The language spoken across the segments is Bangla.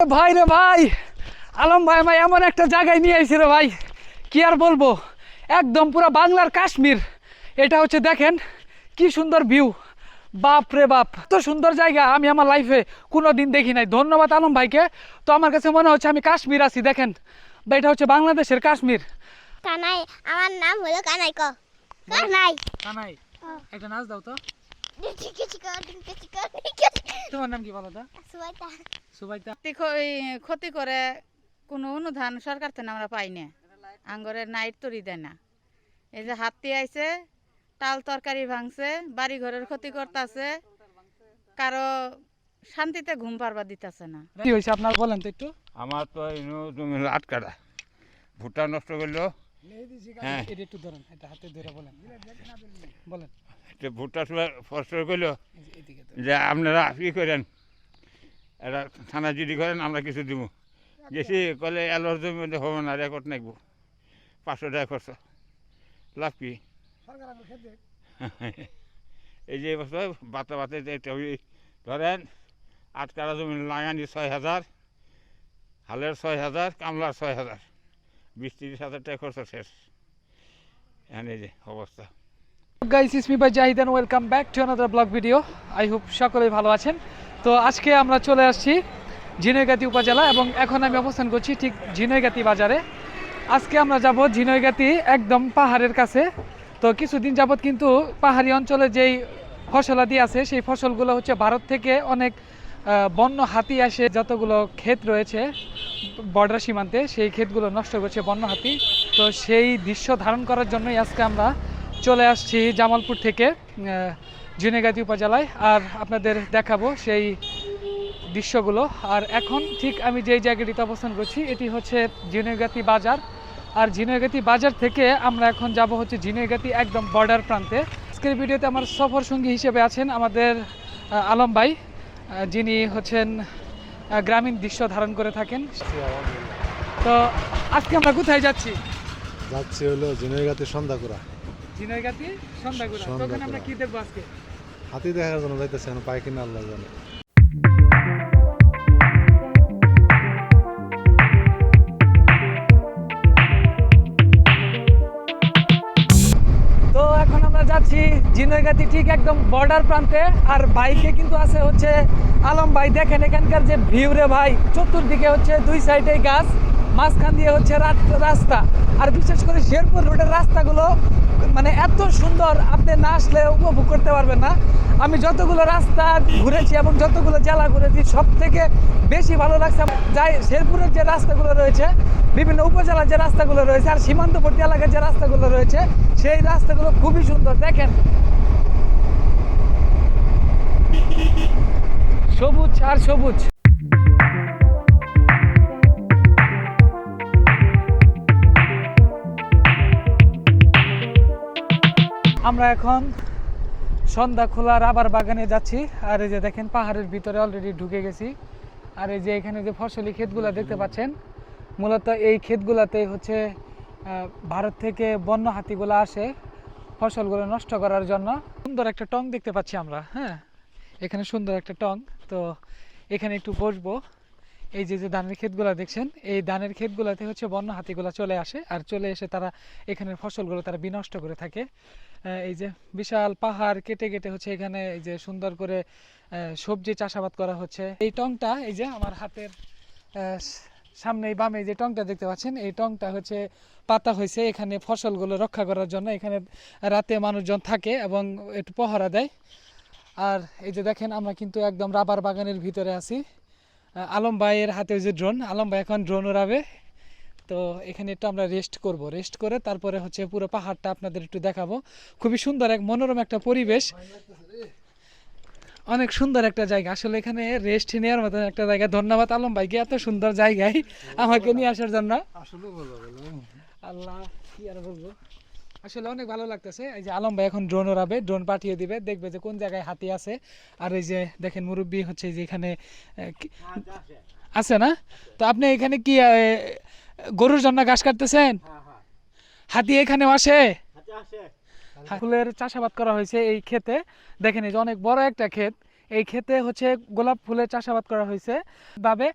ভাই রে ভাই, আলম ভাই আমায় এমন একটা জায়গায় নিয়ে আইছে রে ভাই, কি আর বলবো। একদম পুরো বাংলার কাশ্মীর। এটা হচ্ছে দেখেন কি সুন্দর ভিউ, বাপ রে বাপ, এত সুন্দর জায়গা আমি আমার লাইফে কোনো দিন দেখি নাই। ধন্যবাদ আলম ভাইকে। তো আমার কাছে মনে হচ্ছে আমি কাশ্মীর আছি। দেখেন ভাই, এটা হচ্ছে বাংলাদেশের কাশ্মীর। কানাই, আমার নাম হলো কানাই। কানাই কানাই, একটা নাচ দাও তো। তোমার নাম কি বলো তো? সুবাইতা। সুবাইতা। ক্ষতি করে কোনো অনুদান সরকার থেকে আমরা পাই না। আঙ্গরে নাইট তরি দেয় না। এই যে হাতি আইছে, টাল তরকারি ভাঙছে, বাড়ি ঘরের ক্ষতি করতেছে, কারো শান্তিতে ঘুম পারবা দিতেছে না। কি হয়েছে আপনার বলেন তো একটু। আমার তো তুমি রাত কাটা ভুট্টা নষ্ট করলো। হ্যাঁ, এটা একটু ধরেন, এটা হাতে ধরে বলেন বলেন। ভুট্টা নষ্ট করলো এদিকে যে আপনারা কি করেন, এটা থানা জিডি করেন, আমরা কিছু দিব। গেছি কলে এলোর জমি হবে না, রেকর্ড নাকবো, 500 টাকা খরচ, লাভ কি? এই যে বছর বাতা বাতে ধরেন 8 কাঠা জমি লাগানি 6,000, হালের 6,000, কামলার 6,000, 20-30 হাজার টাকা খরচ শেষ। এখানে এই যে অবস্থা। Guys, it's me by Zahid and welcome back to another blog video. I hope সকলেই ভালো আছেন। তো আজকে আমরা চলে আসছি ঝিনাইগাতি উপজেলা এবং এখন আমি অবস্থান করছি ঠিক ঝিনাইগাতি বাজারে। আজকে আমরা যাব ঝিনাইগাতি একদম পাহাড়ের কাছে। তো কিছুদিন যাবত কিন্তু পাহাড়ি অঞ্চলে যেই ফসলাদি আছে সেই ফসলগুলো হচ্ছে ভারত থেকে অনেক বন্য হাতি আসে, যতগুলো ক্ষেত রয়েছে বর্ডার সীমান্তে সেই ক্ষেতগুলো নষ্ট করছে বন্য হাতি। তো সেই দৃশ্য ধারণ করার জন্যই আজকে আমরা চলে আসছি জামালপুর থেকে ঝিনাইগাতি উপজেলায়, আর আপনাদের দেখাবো সেই দৃশ্যগুলো। আর এখন ঠিক আমি যেই জায়গাটিতে অবস্থান করছি এটি হচ্ছে ঝিনাইগাতি বাজার। আর ঝিনাইগাতি বাজার থেকে আমরা এখন যাব হচ্ছে ঝিনাইগাতি একদম বর্ডার প্রান্তে। আজকের ভিডিওতে আমার সফর সঙ্গী হিসেবে আছেন আমাদের আলম ভাই, যিনি হচ্ছেন গ্রামীণ দৃশ্য ধারণ করে থাকেন। তো আজকে আমরা কোথায় যাচ্ছি? যাচ্ছি হলো ঝিনাইগাতি সন্ধ্যাকুড়া। ঝিনাইগাতি সন্ধ্যাকুড়া। তো ওখানে আমরা কি দেখবো আজকে? হাতি দেখার জন্য যাইতেছে, এখন পাই কিনা আল্লাহ জানে। তো এখন আমরা যাচ্ছি ঝিনাইগাতি ঠিক একদম বর্ডার প্রান্তে। আর বাইকে কিন্তু আছে হচ্ছে আলম ভাই। দেখেন এখানকার যে ভিউ রে ভাই, চতুর্দিকে হচ্ছে দুই সাইডে গাছ, মাঝখান দিয়ে হচ্ছে রাস্তা। আর বিশেষ করে শেরপুর রোডের রাস্তাগুলো মানে এত সুন্দর, আপনি না আসলে উপভোগ করতে পারবেন না। আমি যতগুলো রাস্তা ঘুরেছি এবং যতগুলো জেলা ঘুরেছি সব থেকে বেশি ভালো লাগছে যাই শেরপুরের যে রাস্তাগুলো রয়েছে, বিভিন্ন উপজেলার যে রাস্তাগুলো রয়েছে আর সীমান্তবর্তী এলাকার যে রাস্তাগুলো রয়েছে সেই রাস্তাগুলো খুবই সুন্দর। দেখেন সবুজ আর সবুজ। আমরা এখন সন্ধ্যাখোলা রাবার বাগানে যাচ্ছি। আর এই যে দেখেন পাহাড়ের ভিতরে অলরেডি ঢুকে গেছি। আর এই যে এখানে যে ফসলি ক্ষেতগুলো দেখতে পাচ্ছেন, মূলত এই ক্ষেতগুলোতে হচ্ছে ভারত থেকে বন্য হাতিগুলো আসে ফসলগুলো নষ্ট করার জন্য। সুন্দর একটা টং দেখতে পাচ্ছি আমরা। হ্যাঁ, এখানে সুন্দর একটা টং। তো এখানে একটু বসবো। এই যে যে ধানের ক্ষেতগুলো দেখছেন, এই ধানের ক্ষেতগুলোতে হচ্ছে বন্য হাতিগুলো চলে আসে আর চলে এসে তারা এখানের ফসলগুলো তারা বিনষ্ট করে থাকে। এই যে বিশাল পাহাড় কেটে কেটে হচ্ছে এখানে এই যে সুন্দর করে সবজি চাষাবাদ করা হচ্ছে। এই টংটা এই যে আমার হাতের সামনে বামে যে টংটা দেখতে পাচ্ছেন, এই টংটা হচ্ছে পাতা হয়েছে এখানে ফসলগুলো রক্ষা করার জন্য। এখানে রাতে মানুষজন থাকে এবং একটু পহরা দেয়। আর এই যে দেখেন আমরা কিন্তু একদম রাবার বাগানের ভিতরে আছি। আলম ভাইয়ের হাতে যে ড্রোন, আলম ভাই এখন ড্রোন উড়াবে। তো এখানে একটু আমরা রেস্ট করব, রেস্ট করে তারপরে হচ্ছে পুরো পাহাড়টা আপনাদের একটু দেখাবো। খুবই সুন্দর এক মনোরম একটা পরিবেশ, অনেক সুন্দর একটা জায়গা। আসলে এখানে রেস্ট নেওয়ার মতো একটা জায়গা। ধন্যবাদ আলম ভাইকে এত সুন্দর জায়গায় আমাকে নিয়ে আসার জন্য। আল্লাহ কি আর বলবো, আসলে অনেক ভালো লাগতেছে। এই যে আলম ভাই এখন ড্রোন উড়াবে, ড্রোন পাঠিয়ে দিবে, দেখবে যে কোন জায়গায় হাতি আছে। আর এই যে দেখেন মুরব্বী হচ্ছে যে এখানে আছে না। তো আপনি এখানে কি গরুর জন্য ঘাস কাটতেছেন? হাতি এখানেও আসে? ফুলের চাষাবাদ করা হয়েছে এই ক্ষেতে। দেখেন এই যে অনেক বড় একটা ক্ষেত, এই ক্ষেতে হচ্ছে গোলাপ ফুলের চাষাবাদ করা হয়েছে ভাবে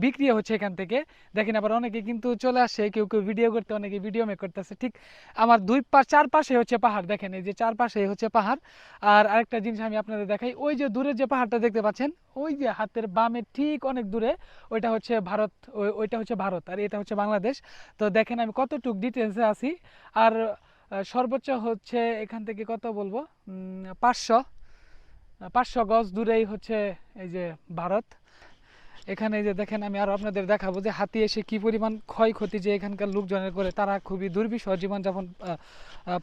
বিক্রি হচ্ছে এখান থেকে। দেখেন আবার অনেকে কিন্তু চলে আসে, কেউ কেউ ভিডিও করতে, অনেকে ভিডিও মেক করতেছে। ঠিক আমার চারপাশে হচ্ছে পাহাড়, দেখেন এই যে চারপাশে হচ্ছে পাহাড়। আর আরেকটা জিনিস আমি আপনাদের দেখাই, ওই যে দূরে যে পাহাড়টা দেখতে পাচ্ছেন, ওই যে হাতের বামে ঠিক অনেক দূরে ওইটা হচ্ছে ভারত, ওইটা হচ্ছে ভারত আর এটা হচ্ছে বাংলাদেশ। তো দেখেন আমি কতটুক ডিটেলসে আছি। আর সর্বোচ্চ হচ্ছে এখান থেকে কত বলবো, 500 গজ দূরেই হচ্ছে এই যে ভারত। এখানে যে দেখেন আমি আরো আপনাদের দেখাবো যে হাতি এসে কি পরিমাণ ক্ষয়ক্ষতি যে এখানকার লোকজনের করে, তারা খুবই দুর্বিষহ জীবনযাপন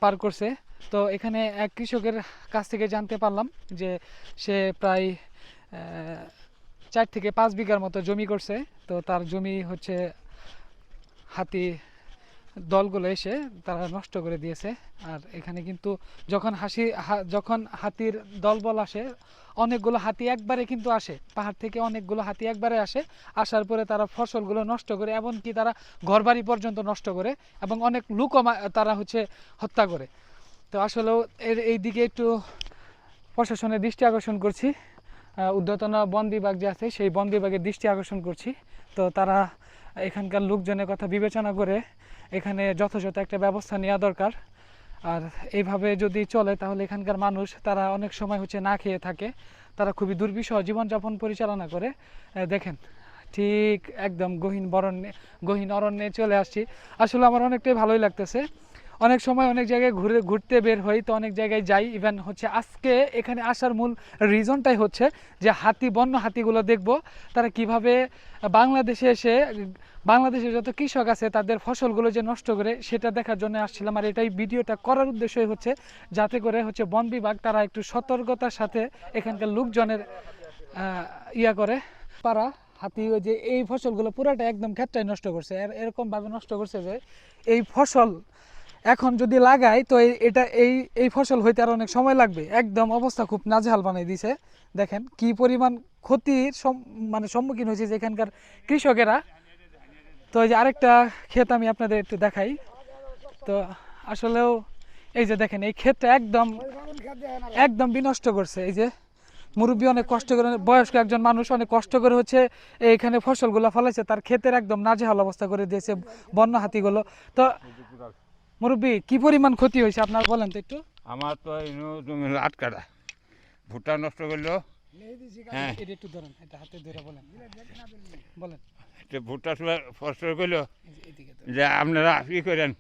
পার করছে। তো এখানে এক কৃষকের কাছ থেকে জানতে পারলাম যে সে প্রায় 4 থেকে 5 বিঘার মতো জমি করছে। তো তার জমি হচ্ছে হাতি দলগুলো এসে তারা নষ্ট করে দিয়েছে। আর এখানে কিন্তু যখন হাতির দলবল আসে, অনেকগুলো হাতি একবারে কিন্তু আসে, পাহাড় থেকে অনেকগুলো হাতি একবারে আসে। আসার পরে তারা ফসলগুলো নষ্ট করে, এমনকি তারা ঘরবাড়ি পর্যন্ত নষ্ট করে, এবং অনেক লোকও তারা হচ্ছে হত্যা করে। তো আসলেও এই দিকে একটু প্রশাসনের দৃষ্টি আকর্ষণ করছি, ঊর্ধ্বতন বন বিভাগ যে আছে সেই বন বিভাগের দৃষ্টি আকর্ষণ করছি। তো তারা এখানকার লোকজনের কথা বিবেচনা করে এখানে যথাযথ একটা ব্যবস্থা নেওয়া দরকার। আর এইভাবে যদি চলে তাহলে এখানকার মানুষ তারা অনেক সময় হচ্ছে না খেয়ে থাকে, তারা খুবই দুর্বিষহ জীবনযাপন পরিচালনা করে। দেখেন ঠিক একদম গহীন অরণ্যে চলে আসছি। আসলে আমার অনেকটাই ভালোই লাগতেছে। অনেক সময় অনেক জায়গায় ঘুরতে বের হই, তো অনেক জায়গায় যাই। ইভেন হচ্ছে আজকে এখানে আসার মূল রিজনটাই হচ্ছে যে বন্য হাতিগুলো দেখব, তারা কিভাবে বাংলাদেশে এসে বাংলাদেশের যত কৃষক আছে তাদের ফসলগুলো যে নষ্ট করে, সেটা দেখার জন্য আসছিলাম। আর এটাই ভিডিওটা করার উদ্দেশ্যই হচ্ছে যাতে করে হচ্ছে বন বিভাগ তারা একটু সতর্কতার সাথে এখানকার লোকজনের করে পারা। হাতি ওই যে এই ফসলগুলো পুরাটা একদম ক্ষেতটাই নষ্ট করছে, এরকমভাবে নষ্ট করছে যে এই ফসল এখন যদি লাগাই তো এই ফসল হইতে আর অনেক সময় লাগবে। একদম অবস্থা খুব নাজেহাল বানিয়ে দিয়েছে। দেখেন কি পরিমাণ ক্ষতির সম্মুখীন হয়েছে যে এখানকার কৃষকেরা। তো এই যে আরেকটা ক্ষেত আমি আপনাদের একটু দেখাই। তো আসলেও এই যে দেখেন এই ক্ষেতটা একদম বিনষ্ট করছে। এই যে মুরব্বী অনেক কষ্ট করে, বয়স্ক একজন মানুষ অনেক কষ্ট করে হচ্ছে এইখানে ফসলগুলো ফলাইছে, তার ক্ষেতের একদম নাজেহাল অবস্থা করে দিয়েছে বন্য হাতিগুলো। তো মুরব্বী কি পরিমাণ ক্ষতি হয়েছে আপনার বলেন তো একটু। আমার তো জমি 8 কাঠা, ভুট্টা নষ্ট করলো। হ্যাঁ এটা একটু ধরেন, এটা হাতে ধরে বলেন। ভুট্টা ফসল করলো যে আপনারা কি করেন,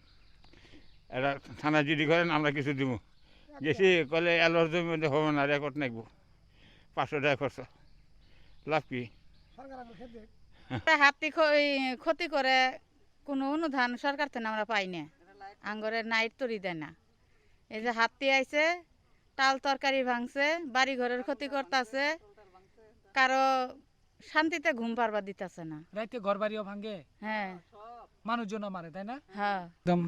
এটা থানা জিডি করেন, আমরা কিছু দিব। গেছি কলে এলোর জমি মধ্যে হবে না, রেকর্ড নাকবো, 500 টাকা খরচ, লাভ কি? হাতি ক্ষতি করে কোনো অনুদান সরকার থেকে আমরা পাই না, আঙ্গরের নাইট তরি দেয় না। এই যে হাতি আইছে, টাল তরকারি ভাঙছে, বাড়ি ঘরের ক্ষতি করতেছে, কারো শান্তিতে ঘুম পারবা দিতেছে না, রাইতে ঘর বাড়িও ভাঙে, হ্যাঁ মানুষজনও মারে, তাই না? হ্যাঁ একদম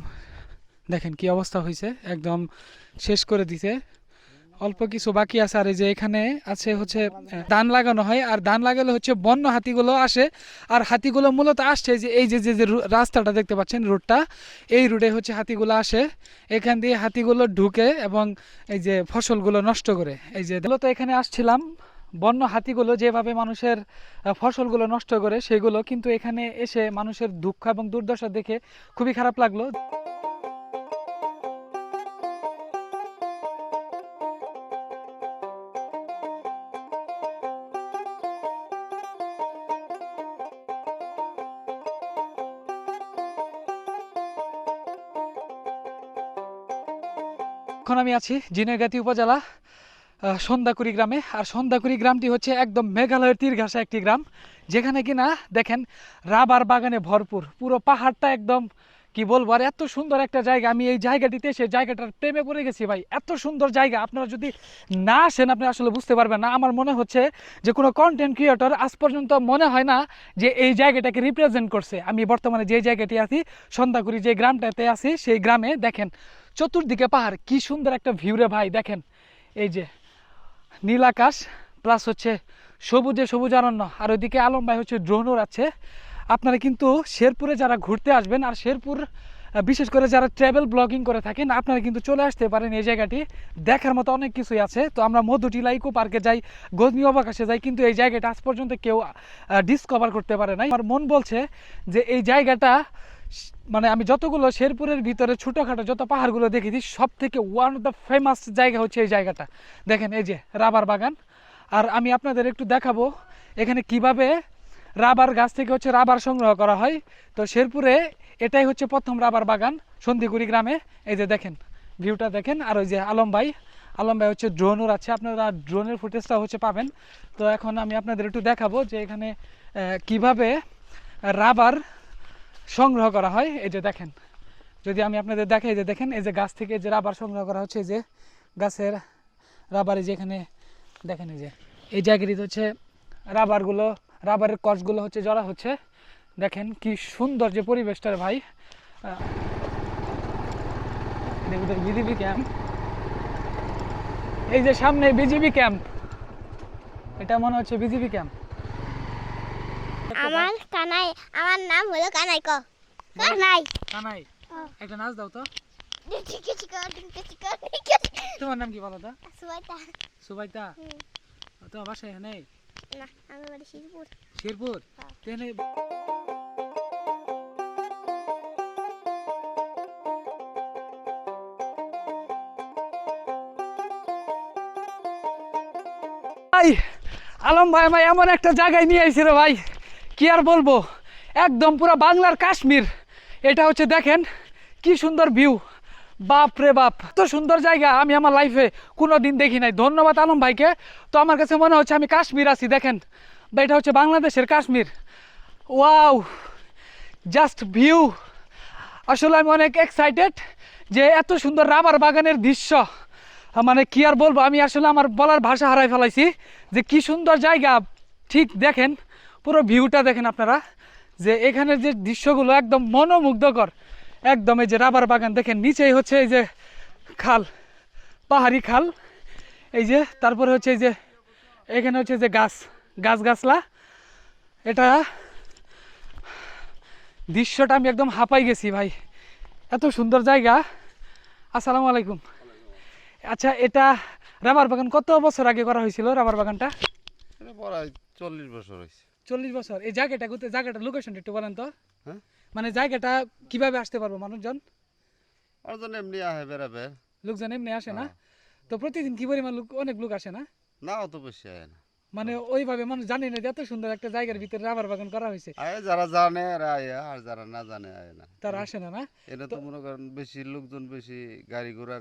দেখেন কি অবস্থা হয়েছে, একদম শেষ করে দিছে। অল্প কিছু বাকি আছে। আর এই যে এখানে আছে হচ্ছে ধান লাগানো হয়, আর ধান লাগালে হচ্ছে বন্য হাতিগুলো আসে। আর হাতিগুলো মূলত আসছে যে এই যে রাস্তাটা দেখতে পাচ্ছেন, রোডটা, এই রোডে হচ্ছে হাতিগুলো আসে, এখান দিয়ে হাতিগুলো ঢুকে এবং এই যে ফসলগুলো নষ্ট করে। এই যে মূলত এখানে আসছিলাম, বন্য হাতিগুলো যেভাবে মানুষের ফসলগুলো নষ্ট করে সেগুলো কিন্তু এখানে এসে মানুষের দুঃখ এবং দুর্দশা দেখে খুবই খারাপ লাগলো। এখন আমি আছি ঝিনাইগাতি উপজেলা সন্ধ্যাকুড়ি গ্রামে। আর সন্ধ্যাকুড়ি গ্রামটি হচ্ছে একদম মেঘালয়ের তীর ঘাসা একটি গ্রাম, যেখানে কিনা দেখেন রাবার বাগানে ভরপুর, পুরো পাহাড়টা একদম কি বলবো। আর এত সুন্দর একটা জায়গা, আমি এই জায়গাটিতে এসে জায়গাটার প্রেমে পড়ে গেছি ভাই। এত সুন্দর জায়গা, আপনারা যদি না আসেন আপনি আসলে বুঝতে পারবেন না। আমার মনে হচ্ছে যে কোনো কন্টেন্ট ক্রিয়েটর আজ পর্যন্ত মনে হয় না যে এই জায়গাটাকে রিপ্রেজেন্ট করছে। আমি বর্তমানে যে জায়গাটি আছি, সন্ধ্যাকুড়ি যে গ্রামটাতে আছি, সেই গ্রামে দেখেন চতুর্দিকে পাহাড়, কি সুন্দর একটা ভিউ রে ভাই। দেখেন এই যে নীল আকাশ প্লাস হচ্ছে সবুজে সবুজ অরণ্য, আর ওইদিকে আলম ভাই হচ্ছে ড্রোন উড়াচ্ছে। আপনারা কিন্তু শেরপুরে যারা ঘুরতে আসবেন, আর শেরপুর বিশেষ করে যারা ট্রাভেল ব্লগিং করে থাকেন আপনারা কিন্তু চলে আসতে পারেন এই জায়গাটি। দেখার মতো অনেক কিছুই আছে। তো আমরা মধুটিলা ইকো পার্কে যাই, গজনি অবকাশে যাই, কিন্তু এই জায়গাটা আজ পর্যন্ত কেউ ডিসকভার করতে পারে নাই। আমার মন বলছে যে এই জায়গাটা মানে আমি যতগুলো শেরপুরের ভিতরে ছোটোখাটো যত পাহাড়গুলো দেখেছি সব থেকে ওয়ান অফ দ্য ফেমাস জায়গা হচ্ছে এই জায়গাটা। দেখেন এই যে রাবার বাগান। আর আমি আপনাদের একটু দেখাবো এখানে কিভাবে রাবার গাছ থেকে হচ্ছে রাবার সংগ্রহ করা হয়। তো শেরপুরে এটাই হচ্ছে প্রথম রাবার বাগান সন্ধিগুড়ি গ্রামে। এই যে দেখেন ভিউটা দেখেন। আর ওই যে আলম ভাই হচ্ছে ড্রোনও আছে, আপনারা ড্রোনের ফুটেজটা হচ্ছে পাবেন। তো এখন আমি আপনাদের একটু দেখাবো যে এখানে কিভাবে রাবার সংগ্রহ করা হয়। এই যে দেখেন, যদি আমি আপনাদের দেখাই, যে দেখেন এই যে গাছ থেকে যে রাবার সংগ্রহ করা হচ্ছে, এই যে গাছের রাবারে যে এখানে দেখেন এই জায়গাটিতে হচ্ছে রাবারের কষগুলো হচ্ছে জড়া হচ্ছে। দেখেন কি সুন্দর যে পরিবেশটার ভাই। বিজিবি ক্যাম্প, এই যে সামনে বিজিবি ক্যাম্প, এটা মনে হচ্ছে বিজিবি ক্যাম্প। আমার নাম হলো কানাই ক। কানাই। কানাই, একটা নাচ দাও তো। তোমার নাম কি বলো তো? সুবাইতা। সুবাইতা। তোমার বাসা এখানে? না, আমার বাড়ি শিরপুর। শেরপুর। তেনে ভাই আলম ভাই ভাই এমন একটা জায়গায় নিয়ে আইছি রে ভাই, কি আর বলবো, একদম পুরো বাংলার কাশ্মীর। এটা হচ্ছে দেখেন কি সুন্দর ভিউ, বাপ রে বাপ, এত সুন্দর জায়গা আমি আমার লাইফে কোনো দিন দেখি নাই। ধন্যবাদ আলম ভাইকে। তো আমার কাছে মনে হচ্ছে আমি কাশ্মীর আছি। দেখেন বা এটা হচ্ছে বাংলাদেশের কাশ্মীর। Wow, just view. আসলে আমি অনেক এক্সাইটেড যে এত সুন্দর রাবার বাগানের দৃশ্য, মানে কি আর বলবো, আমি আসলে আমার বলার ভাষা হারাই ফেলাইছি যে কি সুন্দর জায়গা। ঠিক দেখেন পুরো ভিউটা দেখেন আপনারা, যে এখানের যে দৃশ্যগুলো একদম মনোমুগ্ধকর। একদম এই যে রাবার বাগান দেখেন, নিচেই হচ্ছে এই যে খাল, পাহাড়ি খাল। এই যে তারপরে হচ্ছে এই যে এখানে হচ্ছে যে গাছলা। এটা দৃশ্যটা আমি একদম হাঁপাই গেছি ভাই, এত সুন্দর জায়গা। আসসালামু আলাইকুম। আচ্ছা, এটা রাবার বাগান কত বছর আগে করা হয়েছিল? রাবার বাগানটা এটা প্রায় 40 বছর হয়েছে। 40 বছর। এই জায়গাটা লোকেশনটা একটু বলেন তো। হ্যাঁ, মানে জায়গাটা কিভাবে আসতে পারবো মানুষজন? অর্জন এমনি আহে বেড়াবে, লোকজন এমনি আসে না? হ্যাঁ। তো প্রতিদিন কি পরিমাণ লোক, অনেক লোক আসে না? না অত বেশি আয় না। মানে ওইভাবে মানুষ জানে না যে এত সুন্দর একটা জায়গার ভিতরে রাবার বাগান করা হয়েছে, আয় যারা জানে এরা আয়, আর যারা না জানে আয় না। তারা আসে না। না এটা তো মনে করেন বেশি লোকজন, বেশি গাড়ি ঘোড়া